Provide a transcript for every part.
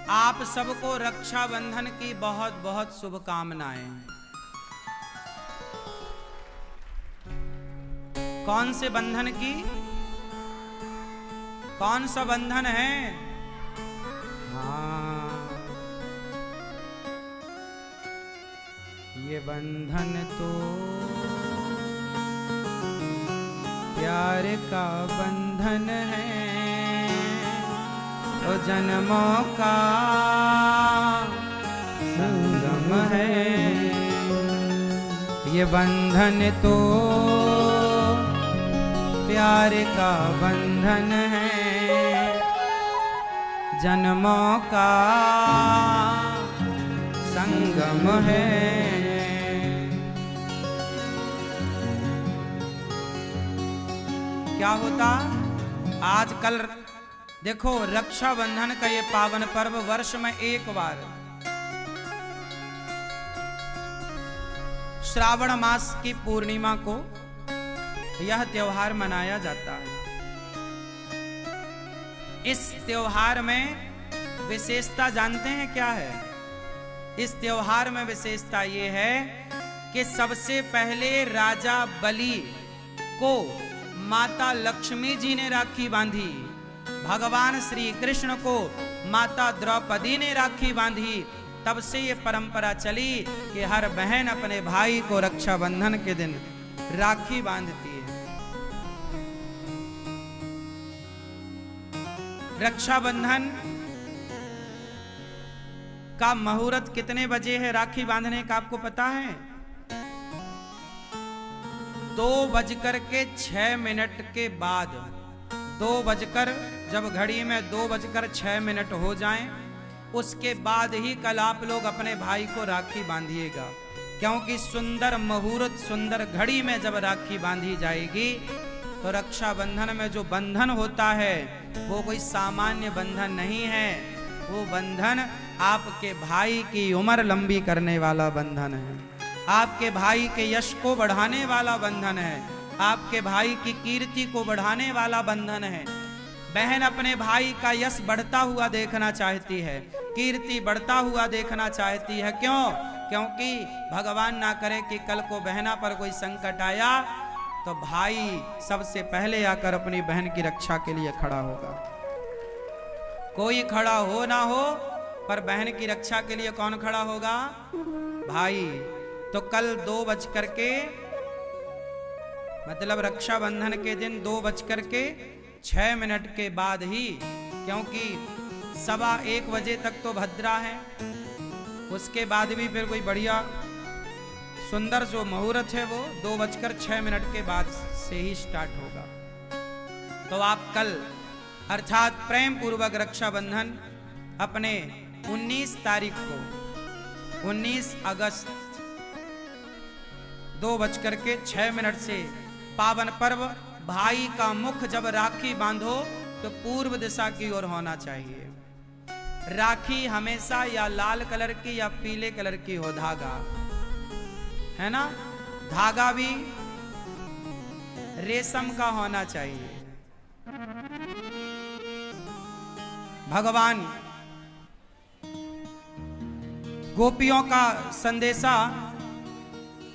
आप सबको रक्षाबंधन की बहुत बहुत शुभकामनाएं। कौन से बंधन की? कौन सा बंधन है? हाँ, ये बंधन तो प्यार का बंधन है, तो जन्मों का संगम है। ये बंधन तो प्यार का बंधन है, जन्मों का संगम है। क्या होता आजकल देखो, रक्षाबंधन का ये पावन पर्व वर्ष में एक बार श्रावण मास की पूर्णिमा को यह त्योहार मनाया जाता है। इस त्योहार में विशेषता जानते हैं क्या है? इस त्योहार में विशेषता ये है कि सबसे पहले राजा बलि को माता लक्ष्मी जी ने राखी बांधी, भगवान श्री कृष्ण को माता द्रौपदी ने राखी बांधी। तब से ये परंपरा चली कि हर बहन अपने भाई को रक्षाबंधन के दिन राखी बांधती है। रक्षाबंधन का मुहूर्त कितने बजे है राखी बांधने का आपको पता है? 2:06 के बाद, 2 जब घड़ी में 2:06 हो जाएं, उसके बाद ही कल आप लोग अपने भाई को राखी बांधिएगा। क्योंकि सुंदर मुहूर्त, सुंदर घड़ी में जब राखी बांधी जाएगी तो रक्षाबंधन में जो बंधन होता है वो कोई सामान्य बंधन नहीं है। वो बंधन आपके भाई की उम्र लंबी करने वाला बंधन है, आपके भाई के यश को बढ़ाने वाला बंधन है, आपके भाई की कीर्ति को बढ़ाने वाला बंधन है। बहन अपने भाई का यश बढ़ता हुआ देखना चाहती है, कीर्ति बढ़ता हुआ देखना चाहती है। क्यों? क्योंकि भगवान ना करे कि कल को बहना पर कोई संकट आया तो भाई सबसे पहले आकर अपनी बहन की रक्षा के लिए खड़ा होगा। कोई खड़ा हो ना हो, पर बहन की रक्षा के लिए कौन खड़ा होगा? भाई। तो कल 2:00 मतलब रक्षाबंधन के दिन 2:06 के बाद ही, क्योंकि 1:15 बजे तक तो भद्रा है, उसके बाद भी फिर कोई बढ़िया सुंदर जो मुहूर्त है वो 2:06 के बाद से ही स्टार्ट होगा। तो आप कल अर्थात प्रेम पूर्वक रक्षाबंधन अपने 19 तारीख को, 19 अगस्त 2:06 से पावन पर्व भाई का मुख जब राखी बांधो तो पूर्व दिशा की ओर होना चाहिए। राखी हमेशा या लाल कलर की या पीले कलर की हो, धागा है ना, धागा भी रेशम का होना चाहिए। भगवान गोपियों का संदेशा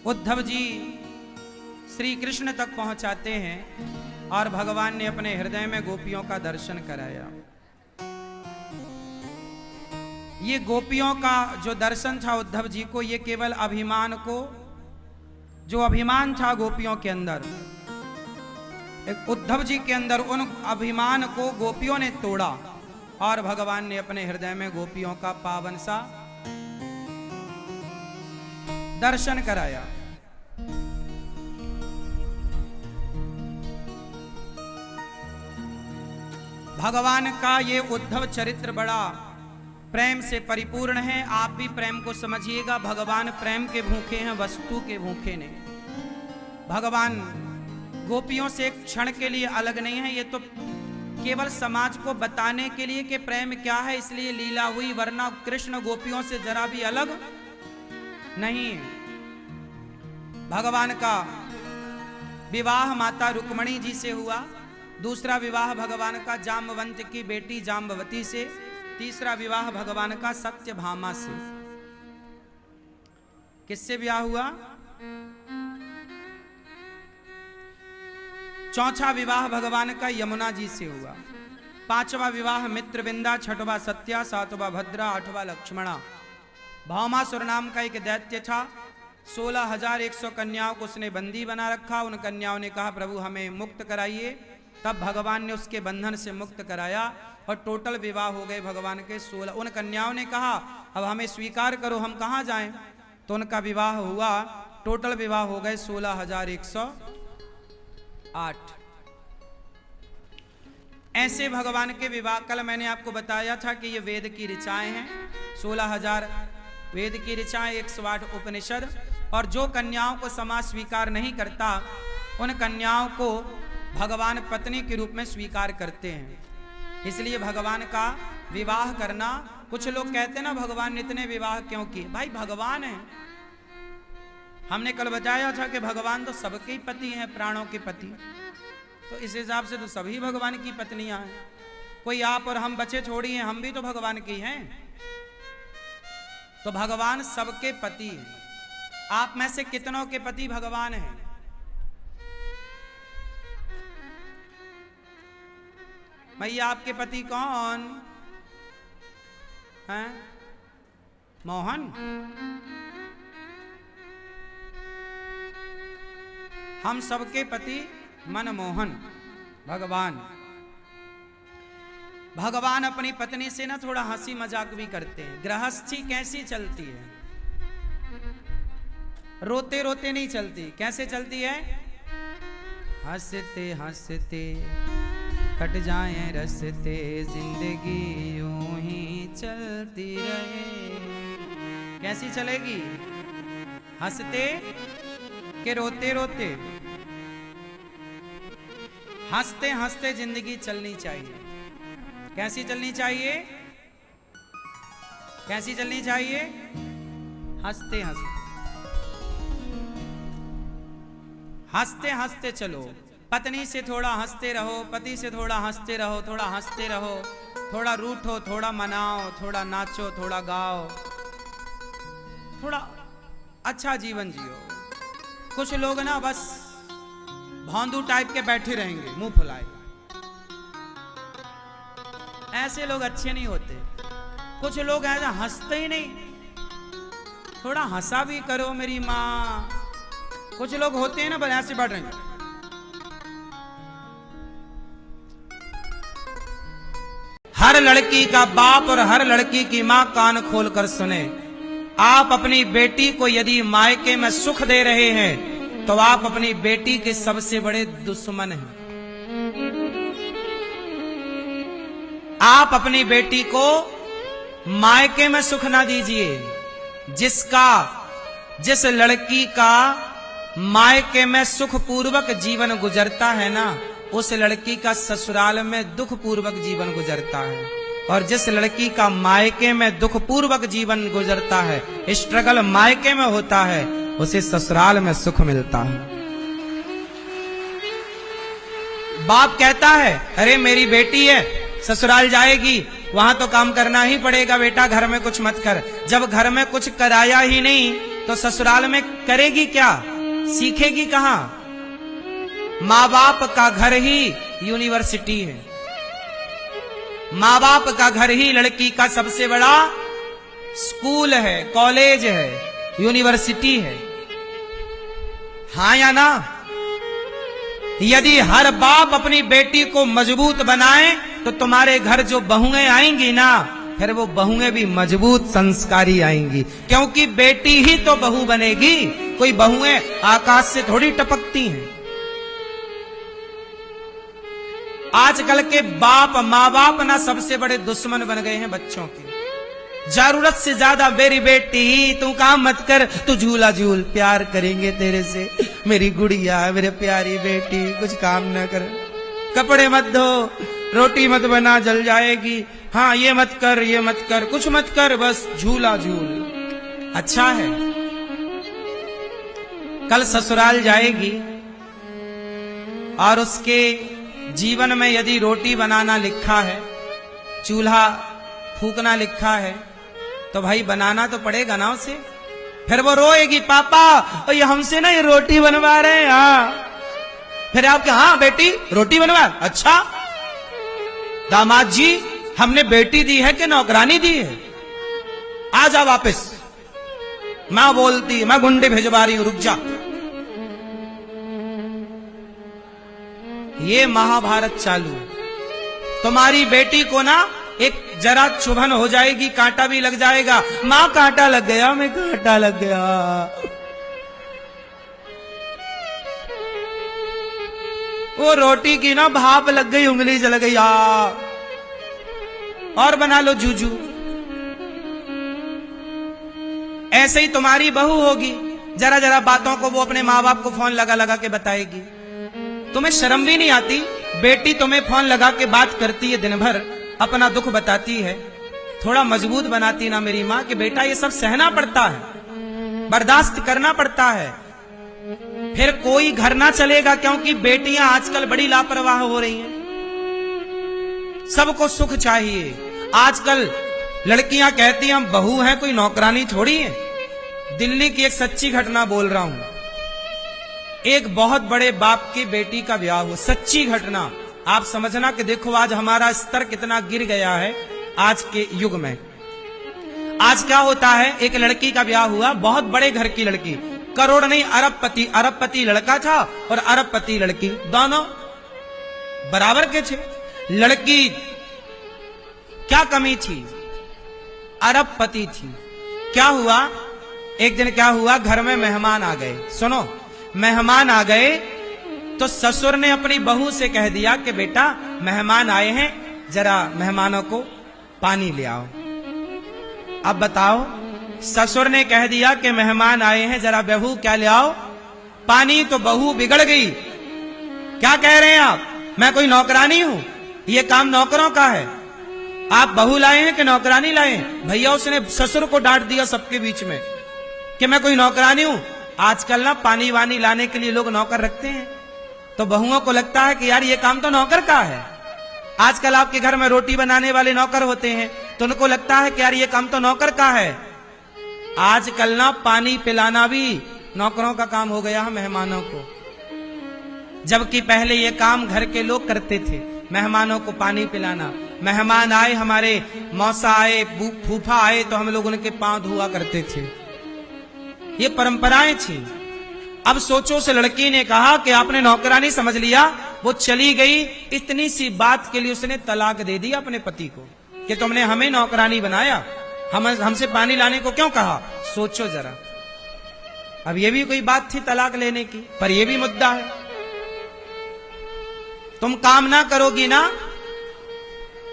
उद्धव जी श्री कृष्ण तक पहुंचाते हैं और भगवान ने अपने हृदय में गोपियों का दर्शन कराया। ये गोपियों का जो दर्शन था उद्धव जी को, ये केवल अभिमान को, जो अभिमान था गोपियों के अंदर, एक उद्धव जी के अंदर, उन अभिमान को गोपियों ने तोड़ा और भगवान ने अपने हृदय में गोपियों का पावन सा दर्शन कराया। भगवान का ये उद्धव चरित्र बड़ा प्रेम से परिपूर्ण है। आप भी प्रेम को समझिएगा। भगवान प्रेम के भूखे हैं, वस्तु के भूखे नहीं। भगवान गोपियों से एक क्षण के लिए अलग नहीं है। ये तो केवल समाज को बताने के लिए कि प्रेम क्या है इसलिए लीला हुई, वरना कृष्ण गोपियों से जरा भी अलग नहीं। भगवान का विवाह माता रुक्मणी जी से हुआ, दूसरा विवाह भगवान का जाम्बवंत की बेटी जाम्बवती से, तीसरा विवाह भगवान का सत्यभामा से। किससे ब्याह हुआ? चौथा विवाह भगवान का यमुना जी से हुआ। पांचवा विवाह मित्रविंदा, छठवा सत्या, सातवां भद्रा, आठवां लक्ष्मणा। भामासुर नाम का एक दैत्य था। 16,100 कन्याओं को उसने बंदी बना रखा। उन कन्याओं ने कहा प्रभु हमें मुक्त कराइए। तब भगवान ने उसके बंधन से मुक्त कराया और टोटल विवाह हो गए भगवान के 16। उन कन्याओं ने कहा अब हमें स्वीकार करो, हम कहाँ जाएं? तो उनका विवाह हुआ। टोटल विवाह हो गए 16,108। ऐसे भगवान के विवाह, कल मैंने आपको बताया था कि ये वेद की ऋचाएं हैं। 16,000 वेद की ऋचाएं, 108 उपनिषद। और जो कन्याओं को समाज स्वीकार नहीं करता उन कन्याओं को भगवान पत्नी के रूप में स्वीकार करते हैं। इसलिए भगवान का विवाह करना, कुछ लोग कहते हैं ना भगवान ने इतने विवाह क्यों किए? भाई भगवान है। हमने कल बताया था कि भगवान तो सबके ही पति हैं, प्राणों के पति। तो इस हिसाब से तो सभी भगवान की पत्नियां हैं। कोई आप और हम बचे छोड़ी हैं, हम भी तो भगवान की हैं। तो भगवान सबके पति हैं। आप में से कितनों के पति भगवान हैं? भैया आपके पति कौन हैं? मोहन? हम सबके पति मनमोहन भगवान। भगवान अपनी पत्नी से ना थोड़ा हंसी मजाक भी करते हैं। गृहस्थी कैसी चलती है? रोते रोते नहीं चलती। कैसे चलती है? हंसते हंसते कट जाए रस्ते, जिंदगी यूं ही चलती रहे। कैसी चलेगी? हंसते के रोते रोते? हंसते हंसते जिंदगी चलनी चाहिए। कैसी चलनी चाहिए? कैसी चलनी चाहिए? हंसते हंसते, हंसते हंसते चलो। पत्नी से थोड़ा हंसते रहो, पति से थोड़ा हंसते रहो, थोड़ा हंसते रहो, थोड़ा रूठो, थोड़ा मनाओ, थोड़ा नाचो, थोड़ा गाओ, थोड़ा अच्छा जीवन जियो। कुछ लोग ना बस भौंदू टाइप के बैठे रहेंगे मुंह फुलाए। ऐसे लोग अच्छे नहीं होते। कुछ लोग ऐसे हंसते ही नहीं, थोड़ा हंसा भी करो मेरी माँ। कुछ लोग होते हैं ना बस ऐसे बैठ रहे। हर लड़की का बाप और हर लड़की की माँ कान खोल कर सुने। आप अपनी बेटी को यदि मायके में सुख दे रहे हैं तो आप अपनी बेटी के सबसे बड़े दुश्मन हैं। आप अपनी बेटी को मायके में सुख ना दीजिए। जिस लड़की का मायके में सुख पूर्वक जीवन गुजरता है ना, उस लड़की का ससुराल में दुख पूर्वक जीवन गुजरता है। और जिस लड़की का मायके में दुख पूर्वक जीवन गुजरता है, स्ट्रगल मायके में होता है, उसे ससुराल में सुख मिलता है। बाप कहता है अरे मेरी बेटी है, ससुराल जाएगी, वहां तो काम करना ही पड़ेगा बेटा, घर में कुछ मत कर। जब घर में कुछ कराया ही नहीं तो ससुराल में करेगी क्या? सीखेगी कहां? माँ बाप का घर ही यूनिवर्सिटी है। माँ बाप का घर ही लड़की का सबसे बड़ा स्कूल है, कॉलेज है, यूनिवर्सिटी है। हाँ या ना? यदि हर बाप अपनी बेटी को मजबूत बनाए तो तुम्हारे घर जो बहुएं आएंगी ना, फिर वो बहुएं भी मजबूत संस्कारी आएंगी। क्योंकि बेटी ही तो बहू बनेगी, कोई बहुएं आकाश से थोड़ी टपकती हैं। आजकल के बाप माँ बाप ना सबसे बड़े दुश्मन बन गए हैं बच्चों के। जरूरत से ज्यादा मेरी बेटी तू काम मत कर, तू झूला झूल, प्यार करेंगे तेरे से, मेरी गुड़िया मेरे प्यारी बेटी कुछ काम न कर, कपड़े मत धो, रोटी मत बना जल जाएगी, हाँ ये मत कर, ये मत कर, कुछ मत कर, बस झूला झूल। अच्छा है। कल ससुराल जाएगी और उसके जीवन में यदि रोटी बनाना लिखा है, चूल्हा फूकना लिखा है तो भाई बनाना तो पड़ेगा ना उसे। फिर वो रोएगी, पापा और ये हमसे ना ये रोटी बनवा रहे हैं। हाँ, फिर आपके हाँ बेटी रोटी बनवा, अच्छा दामाद जी हमने बेटी दी है कि नौकरानी दी है, आ जा वापस। मां बोलती मैं गुंडे भिजवा रही हूं, रुक जा। ये महाभारत चालू। तुम्हारी बेटी को ना एक जरा चुभन हो जाएगी, कांटा भी लग जाएगा, मां कांटा लग गया, मैं कांटा लग गया। वो रोटी की ना भाप लग गई, उंगली जल गई, और बना लो जूजू। ऐसे ही तुम्हारी बहू होगी, जरा जरा बातों को वो अपने माँ बाप को फोन लगा लगा के बताएगी। तुम्हें शर्म भी नहीं आती? बेटी तुम्हें फोन लगा के बात करती है, दिन भर अपना दुख बताती है, थोड़ा मजबूत बनाती ना मेरी माँ कि बेटा ये सब सहना पड़ता है, बर्दाश्त करना पड़ता है। फिर कोई घर ना चलेगा, क्योंकि बेटियां आजकल बड़ी लापरवाह हो रही हैं। सबको सुख चाहिए। आजकल लड़कियां कहती हैं हम बहू हैं, कोई नौकरानी थोड़ी है। दिल्ली की एक सच्ची घटना बोल रहा हूं। एक बहुत बड़े बाप की बेटी का ब्याह हुआ, सच्ची घटना। आप समझना कि देखो आज हमारा स्तर कितना गिर गया है आज के युग में। आज क्या होता है, एक लड़की का ब्याह हुआ, बहुत बड़े घर की लड़की, करोड़ नहीं अरबपति, अरबपति लड़का था और अरबपति लड़की, दोनों बराबर के थे। लड़की क्या कमी थी, अरबपति थी। क्या हुआ, एक दिन क्या हुआ, घर में मेहमान आ गए। सुनो, मेहमान आ गए तो ससुर ने अपनी बहू से कह दिया कि बेटा मेहमान आए हैं, जरा मेहमानों को पानी ले आओ। अब बताओ, ससुर ने कह दिया कि मेहमान आए हैं, जरा बहू क्या ले आओ, पानी। तो बहू बिगड़ गई। क्या कह रहे हैं आप, मैं कोई नौकरानी हूं? ये काम नौकरों का है। आप बहू लाए हैं कि नौकरानी लाए हैं? भैया उसने ससुर को डांट दिया सबके बीच में कि मैं कोई नौकरानी हूं। आजकल ना पानी वानी लाने के लिए लोग नौकर रखते हैं, तो बहुओं को लगता है कि यार ये काम तो नौकर का है। आजकल आपके घर में रोटी बनाने वाले नौकर होते हैं, तो उनको लगता है कि यार ये काम तो नौकर का है। आजकल ना पानी पिलाना भी नौकरों का काम हो गया है मेहमानों को, जबकि पहले ये काम घर के लोग करते थे, मेहमानों को पानी पिलाना। मेहमान आए, हमारे मौसा आए, फूफा आए, तो हम लोग उनके पांव धुआ करते थे। ये परंपराएं थी। अब सोचो, उस लड़की ने कहा कि आपने नौकरानी समझ लिया, वो चली गई। इतनी सी बात के लिए उसने तलाक दे दी अपने पति को कि तुमने हमें नौकरानी बनाया, हमसे पानी लाने को क्यों कहा। सोचो जरा, अब ये भी कोई बात थी तलाक लेने की, पर ये भी मुद्दा है। तुम काम ना करोगी ना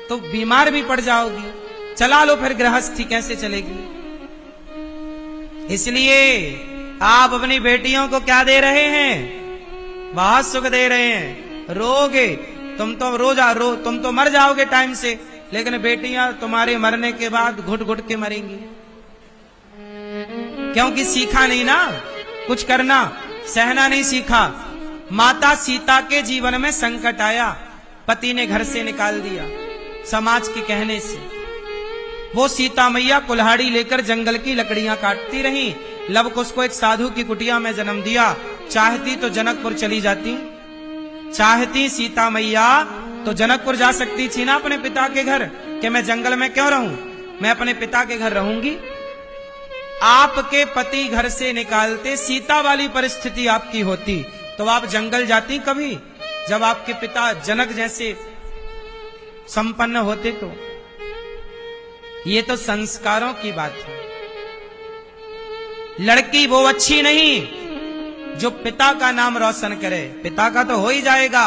तो बीमार भी पड़ जाओगी। चला लो फिर गृहस्थी कैसे चलेगी। इसलिए आप अपनी बेटियों को क्या दे रहे हैं, बहुत सुख दे रहे हैं। रोगे तुम तो तुम तो मर जाओगे टाइम से, लेकिन बेटियां तुम्हारे मरने के बाद घुट घुट के मरेंगी, क्योंकि सीखा नहीं ना कुछ करना, सहना नहीं सीखा। माता सीता के जीवन में संकट आया, पति ने घर से निकाल दिया समाज के कहने से। वो सीता मैया कुल्हाड़ी लेकर जंगल की लकड़ियां काटती रहीं। लव कुश को एक साधु की कुटिया में जन्म दिया। चाहती तो जनकपुर चली जाती, चाहती सीता मैया तो जनकपुर जा सकती थी ना अपने पिता के घर, कि मैं जंगल में क्यों रहूं, मैं अपने पिता के घर रहूंगी। आपके पति घर से निकालते, सीता वाली परिस्थिति आपकी होती तो आप जंगल जाती कभी, जब आपके पिता जनक जैसे संपन्न होते। तो ये तो संस्कारों की बात है। लड़की वो अच्छी नहीं जो पिता का नाम रोशन करे, पिता का तो हो ही जाएगा।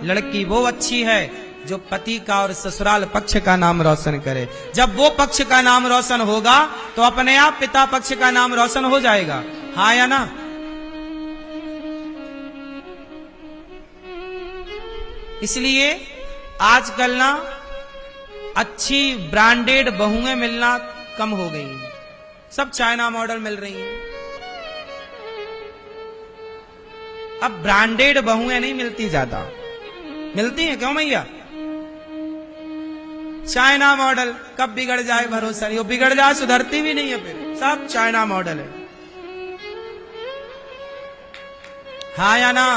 लड़की वो अच्छी है जो पति का और ससुराल पक्ष का नाम रोशन करे। जब वो पक्ष का नाम रोशन होगा तो अपने आप पिता पक्ष का नाम रोशन हो जाएगा। हाँ या ना? इसलिए आजकल ना अच्छी ब्रांडेड बहुएं मिलना कम हो गई हैं, सब चाइना मॉडल मिल रही हैं। अब ब्रांडेड बहुएं नहीं मिलती, ज्यादा मिलती हैं क्यों भैया? चाइना मॉडल, कब बिगड़ जाए भरोसा नहीं, वो बिगड़ जाए सुधरती भी नहीं है, फिर सब चाइना मॉडल है। हाँ या ना?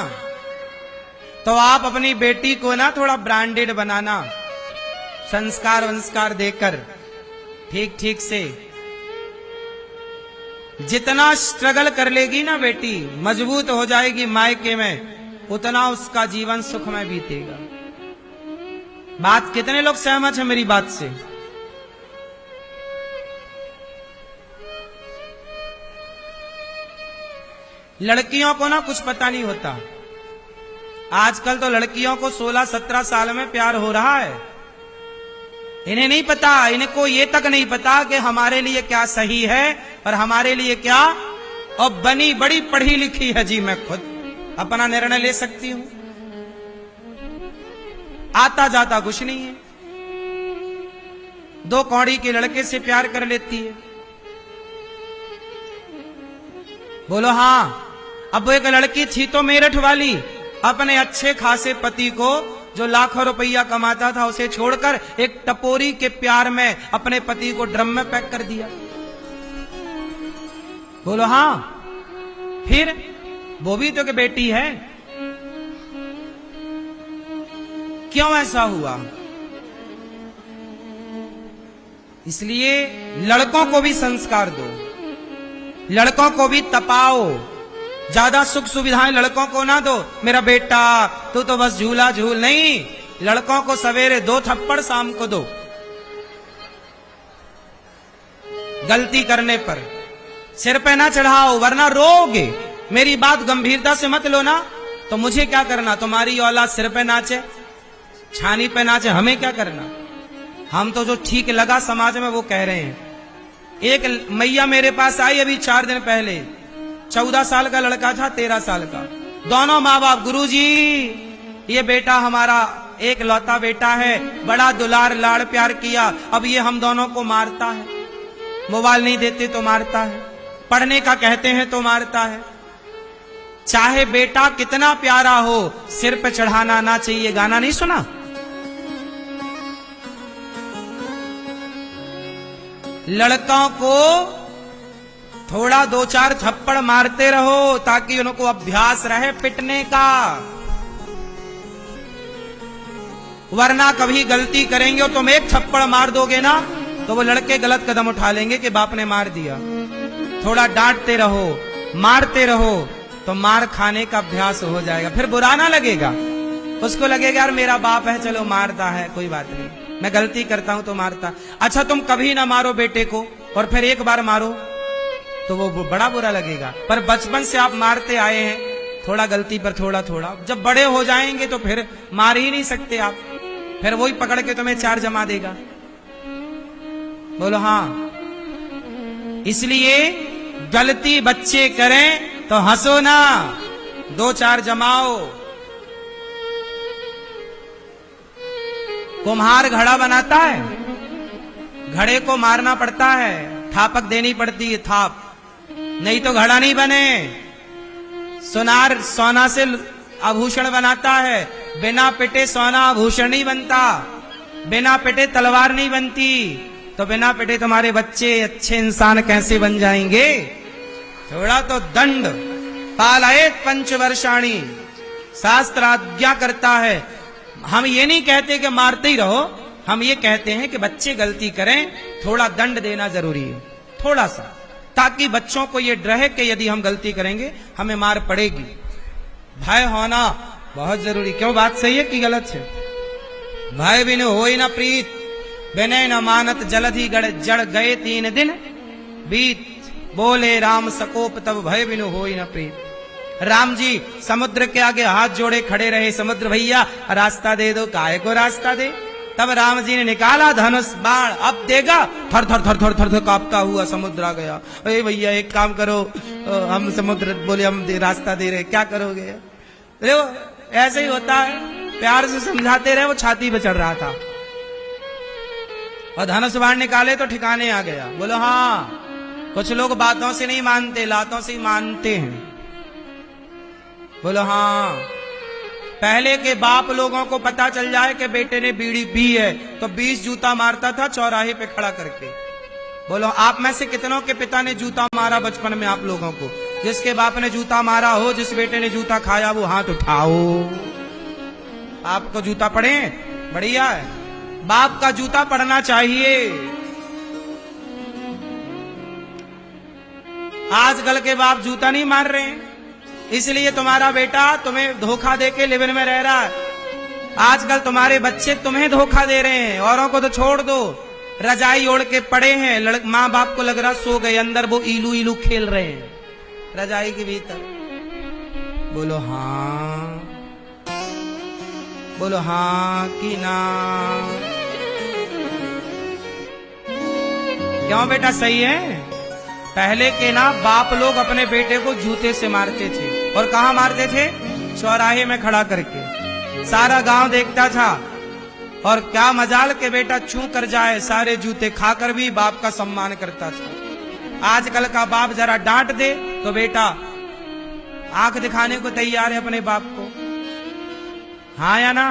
तो आप अपनी बेटी को ना थोड़ा ब्रांडेड बनाना, संस्कार वंस्कार देकर ठीक ठीक से। जितना स्ट्रगल कर लेगी ना बेटी, मजबूत हो जाएगी मायके में, उतना उसका जीवन सुख में बीतेगा। बात कितने लोग सहमत हैं मेरी बात से? लड़कियों को ना कुछ पता नहीं होता। आजकल तो लड़कियों को 16-17 साल में प्यार हो रहा है। इन्हें नहीं पता, इनको ये तक नहीं पता कि हमारे लिए क्या सही है और हमारे लिए क्या। और बनी बड़ी पढ़ी लिखी है जी, मैं खुद अपना निर्णय ले सकती हूं, आता जाता कुछ नहीं है। 2 कौड़ी के लड़के से प्यार कर लेती है। बोलो हाँ। अब एक लड़की थी तो मेरठ वाली, अपने अच्छे खासे पति को जो लाखों रुपया कमाता था उसे छोड़कर एक टपोरी के प्यार में अपने पति को ड्रम में पैक कर दिया। बोलो हाँ। फिर वो भी तो कि बेटी है। क्यों ऐसा हुआ? इसलिए लड़कों को भी संस्कार दो, लड़कों को भी तपाओ। ज्यादा सुख सुविधाएं लड़कों को ना दो। मेरा बेटा तू तो बस झूला झूल, नहीं, लड़कों को सवेरे 2 थप्पड़, शाम को 2। गलती करने पर सिर पे ना चढ़ाओ वरना रोओगे। मेरी बात गंभीरता से मत लो ना, तो मुझे क्या करना? तुम्हारी औलाद सिर पे नाचे, छानी पे नाचे, हमें क्या करना? हम तो जो ठीक लगा समाज में वो कह रहे हैं। एक मैया मेरे पास आई अभी 4 दिन पहले, 14 साल का लड़का था, 13 साल का। दोनों माँ बाप, गुरुजी ये बेटा हमारा एक लौता बेटा है, बड़ा दुलार लाड़ प्यार किया, अब ये हम दोनों को मारता है। मोबाइल नहीं देते तो मारता है, पढ़ने का कहते हैं तो मारता है। चाहे बेटा कितना प्यारा हो, सिर पे चढ़ाना ना चाहिए। गाना नहीं सुना? लड़कों को थोड़ा 2-4 थप्पड़ मारते रहो ताकि उनको अभ्यास रहे पिटने का। वरना कभी गलती करेंगे और तुम एक थप्पड़ मार दोगे ना, तो वो लड़के गलत कदम उठा लेंगे कि बाप ने मार दिया। थोड़ा डांटते रहो, मारते रहो, तो मार खाने का अभ्यास हो जाएगा। फिर बुरा ना लगेगा, उसको लगेगा यार मेरा बाप है, चलो मारता है, कोई बात नहीं, मैं गलती करता हूं तो मारता। अच्छा तुम कभी ना मारो बेटे को और फिर एक बार मारो तो वो बड़ा बुरा लगेगा। पर बचपन से आप मारते आए हैं, थोड़ा गलती पर थोड़ा थोड़ा, जब बड़े हो जाएंगे तो फिर मार ही नहीं सकते आप, फिर वही पकड़ के तुम्हें 4 जमा देगा। बोलो हाँ। इसलिए गलती बच्चे करें तो हंसो ना, 2-4 जमाओ। कुम्हार घड़ा बनाता है, घड़े को मारना पड़ता है, थापक देनी पड़ती है, थाप, नहीं तो घड़ा नहीं बने। सुनार सोना से आभूषण बनाता है, बिना पिटे सोना आभूषण नहीं बनता, बिना पिटे तलवार नहीं बनती। तो बिना पिटे तुम्हारे बच्चे अच्छे इंसान कैसे बन जाएंगे? थोड़ा तो दंड। पालयेत पंचवर्षाणि, शास्त्र आज्ञा करता है। हम ये नहीं कहते कि मारते ही रहो, हम ये कहते हैं कि बच्चे गलती करें, थोड़ा दंड देना जरूरी है, थोड़ा सा, ताकि बच्चों को ये रहे कि यदि हम गलती करेंगे हमें मार पड़ेगी। भय होना बहुत जरूरी। क्यों, बात सही है कि गलत है? भय बिनु होई न प्रीत, बिनय न मानत जलधि गड़ जड़ गए 3 दिन बीत। बोले राम सकोप तब भय बिनु होई न प्रीत। राम जी समुद्र के आगे हाथ जोड़े खड़े रहे, समुद्र भैया रास्ता दे दो, काहे को रास्ता दे? तब राम जी ने निकाला धनुष बाण, अब देगा, थर थर थर थर थर थर कांपता हुआ समुद्र आ गया। अरे भैया एक काम करो, हम समुद्र बोले हम रास्ता दे रहे, क्या करोगे? देखो ऐसे ही होता है, प्यार से समझाते रहे, वो छाती पे चढ़ रहा था और धनुष बाण निकाले तो ठिकाने आ गया। बोलो हाँ। कुछ लोग बातों से नहीं मानते, लातों से ही मानते हैं। बोलो हाँ। पहले के बाप लोगों को पता चल जाए कि बेटे ने बीड़ी पी है तो 20 जूता मारता था चौराहे पे खड़ा करके। बोलो आप में से कितनों के पिता ने जूता मारा बचपन में आप लोगों को? जिसके बाप ने जूता मारा हो, जिस बेटे ने जूता खाया वो हाथ उठाओ। आपको जूता पड़े? बढ़िया है, बाप का जूता पड़ना चाहिए। आजकल के बाप जूता नहीं मार रहे हैं, इसलिए तुम्हारा बेटा तुम्हें धोखा देके लिव इन में रह रहा है। आजकल तुम्हारे बच्चे तुम्हें धोखा दे रहे हैं, औरों को तो छोड़ दो। रजाई ओढ़ के पड़े हैं, माँ बाप को लग रहा सो गए, अंदर वो इलू इलू खेल रहे हैं रजाई के भीतर। बोलो हाँ, बोलो हाँ कि ना? क्यों बेटा सही है? पहले के ना बाप लोग अपने बेटे को जूते से मारते थे, और कहाँ मारते थे? चौराहे में खड़ा करके। सारा गांव देखता था, और क्या मजाल के बेटा छू कर जाए, सारे जूते खाकर भी बाप का सम्मान करता था। आजकल का बाप जरा डांट दे तो बेटा आंख दिखाने को तैयार है अपने बाप को, हाँ या ना?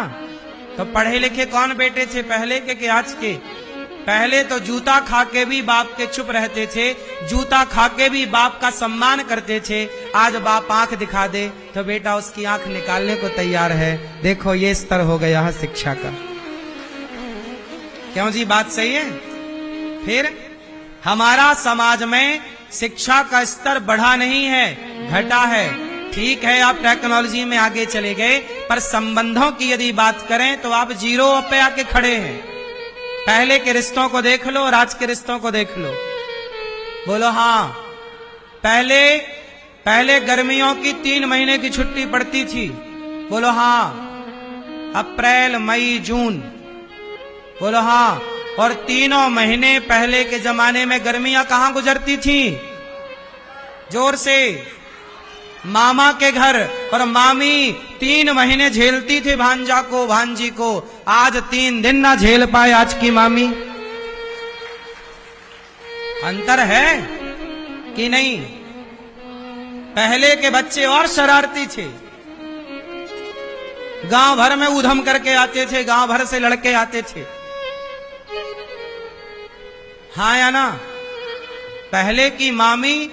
तो पढ़े लिखे कौन बेटे थे पहले के आज के? पहले तो जूता खा के भी बाप के चुप रहते थे, जूता खा के भी बाप का सम्मान करते थे। आज बाप आंख दिखा दे तो बेटा उसकी आंख निकालने को तैयार है। देखो ये स्तर हो गया है शिक्षा का। क्यों जी, बात सही है? फिर हमारा समाज में शिक्षा का स्तर बढ़ा नहीं है, घटा है। ठीक है, आप टेक्नोलॉजी में आगे चले गए, पर संबंधों की यदि बात करें तो आप जीरो पे आके खड़े हैं। पहले के रिश्तों को देख लो और आज के रिश्तों को देख लो। बोलो हाँ। पहले गर्मियों की 3 महीने की छुट्टी पड़ती थी। बोलो हाँ। अप्रैल, मई, जून। बोलो हाँ। और 3 महीने पहले के जमाने में गर्मियां कहां गुजरती थी? जोर से। मामा के घर, और मामी 3 महीने झेलती थी भांजा को, भांजी को। आज 3 दिन ना झेल पाए आज की मामी। अंतर है कि नहीं? पहले के बच्चे और शरारती थे, गांव भर में उधम करके आते थे, गांव भर से लड़के आते थे, हाँ या ना? पहले की मामी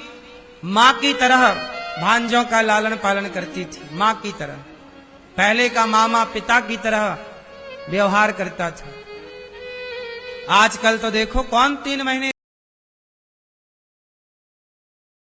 मां की तरह भांजों का लालन पालन करती थी, मां की तरह। पहले का मामा पिता की तरह व्यवहार करता था। आजकल तो देखो कौन 3 महीने